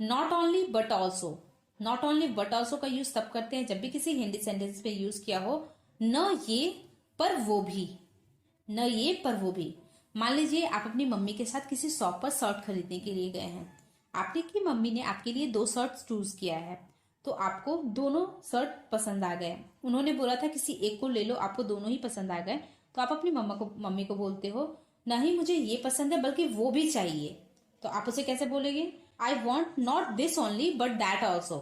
Not only but also. Not only but also का use तब करते हैं जब भी किसी हिंदी सेंटेंस पे यूज किया हो न ये पर वो भी, न ये पर वो भी। मान लीजिए आप अपनी मम्मी के साथ किसी शॉप पर शर्ट खरीदने के लिए गए हैं। आपने की मम्मी ने आपके लिए 2 शर्ट चूज किया है, तो आपको दोनों शर्ट पसंद आ गए। उन्होंने बोला था किसी एक को ले लो, आपको दोनों ही पसंद आ गए, तो आप अपनी मम्मी को बोलते हो नहीं मुझे ये पसंद है बल्कि वो भी चाहिए। तो आप उसे कैसे बोलेंगे? I want not this only but that also.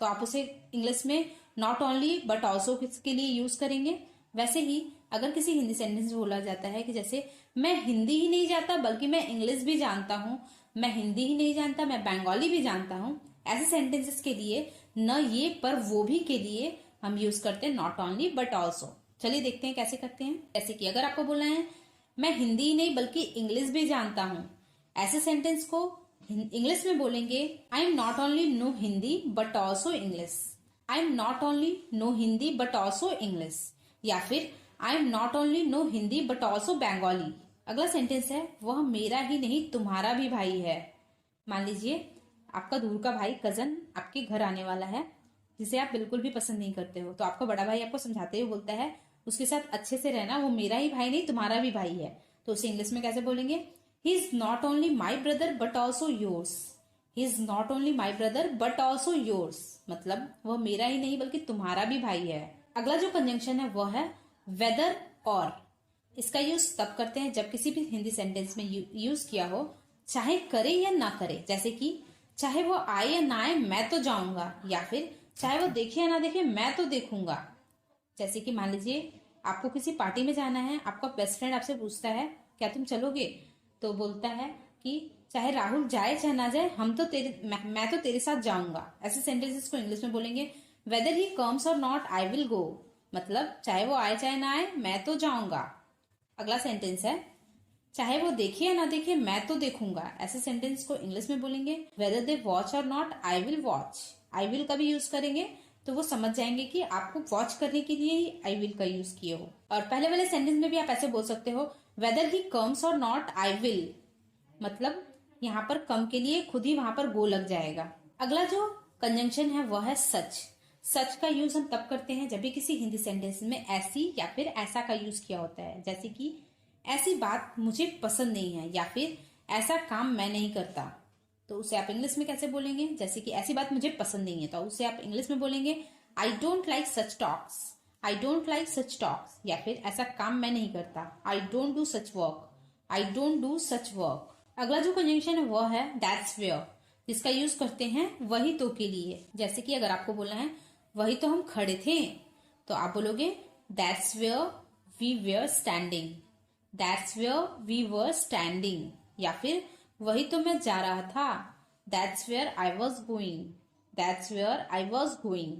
तो आप उसे इंग्लिश में नॉट ओनली बट ऑल्सो के लिए यूज करेंगे। वैसे ही अगर किसी हिंदी सेंटेंस बोला जाता है कि जैसे मैं हिंदी ही नहीं जानता बल्कि मैं इंग्लिश भी जानता हूँ, मैं हिंदी ही नहीं जानता मैं बंगाली भी जानता हूँ, ऐसे सेंटेंसेस के लिए न ये पर वो भी के लिए हम यूज करते हैं नॉट ओनली बट ऑल्सो। चलिए देखते हैं कैसे करते हैं। जैसे कि अगर आपको बोलना है मैं हिंदी ही नहीं बल्कि इंग्लिश भी जानता हूँ, ऐसे सेंटेंस को इंग्लिश में बोलेंगे I am not only no Hindi but also English. I am not only no Hindi but also English, या फिर I am not only no Hindi but also Bengali. अगला सेंटेंस है वह मेरा ही नहीं तुम्हारा भी भाई है। मान लीजिए आपका दूर का भाई कजन आपके घर आने वाला है जिसे आप बिल्कुल भी पसंद नहीं करते हो, तो आपका बड़ा भाई आपको समझाते हुए बोलता है उसके साथ अच्छे से रहना, वो मेरा ही भाई नहीं तुम्हारा भी भाई है। तो उसे इंग्लिश में कैसे बोलेंगे? He is not only my brother but also yours. He is not only my brother but also yours, मतलब वह मेरा ही नहीं बल्कि तुम्हारा भी भाई है। अगला जो कंजंक्शन है वह है वेदर और। इसका यूज तब करते हैं जब किसी भी हिंदी सेंटेंस में यूज किया हो चाहे करे या ना करे। जैसे कि चाहे वो आए या ना आए मैं तो जाऊंगा, या फिर चाहे वो देखे या ना देखे मैं तो देखूंगा। जैसे कि मान लीजिए आपको किसी पार्टी में जाना है, आपका बेस्ट फ्रेंड आपसे पूछता है क्या तुम चलोगे, तो बोलता है कि चाहे राहुल जाए चाहे ना जाए हम तो मैं तो तेरे साथ जाऊंगा। ऐसे सेंटेंसेस को इंग्लिश में बोलेंगे वेदर ही कम्स और नॉट आई विल गो, मतलब चाहे वो आए चाहे ना आए मैं तो जाऊंगा। अगला सेंटेंस है चाहे वो देखे या ना देखे मैं तो देखूंगा। ऐसे सेंटेंस को इंग्लिश में बोलेंगे वेदर दे वॉच और not I will watch. I will का भी यूज करेंगे तो वो समझ जाएंगे कि आपको वॉच करने के लिए ही आई विल का यूज किए हो। और पहले वाले सेंटेंस में भी आप ऐसे बोल सकते हो वेदर ही कम्स और नॉट आई विल, मतलब यहाँ पर कम के लिए खुद ही वहां पर गो लग जाएगा। अगला जो कंजंक्शन है वह है सच। सच का यूज हम तब करते हैं जब भी किसी हिंदी सेंटेंस में ऐसी या फिर ऐसा का यूज किया होता है। जैसे कि ऐसी बात मुझे पसंद नहीं है, या फिर ऐसा काम मैं नहीं करता, तो उसे आप इंग्लिश में कैसे बोलेंगे? जैसे कि ऐसी बात मुझे पसंद नहीं है तो उसे आप इंग्लिश में बोलेंगे I don't like such talks. I don't like such talks, या फिर ऐसा काम मैं नहीं करता I don't do such work. I don't do such work. अगला जो कंजंक्शन है वह है दैट्स वेयर, जिसका यूज करते हैं वही तो के लिए। जैसे कि अगर आपको बोलना है वही तो हम खड़े थे, तो आप बोलोगे that's where we were standing. That's where we were standing, या फिर वही तो मैं जा रहा था that's where I was going. That's where I was going.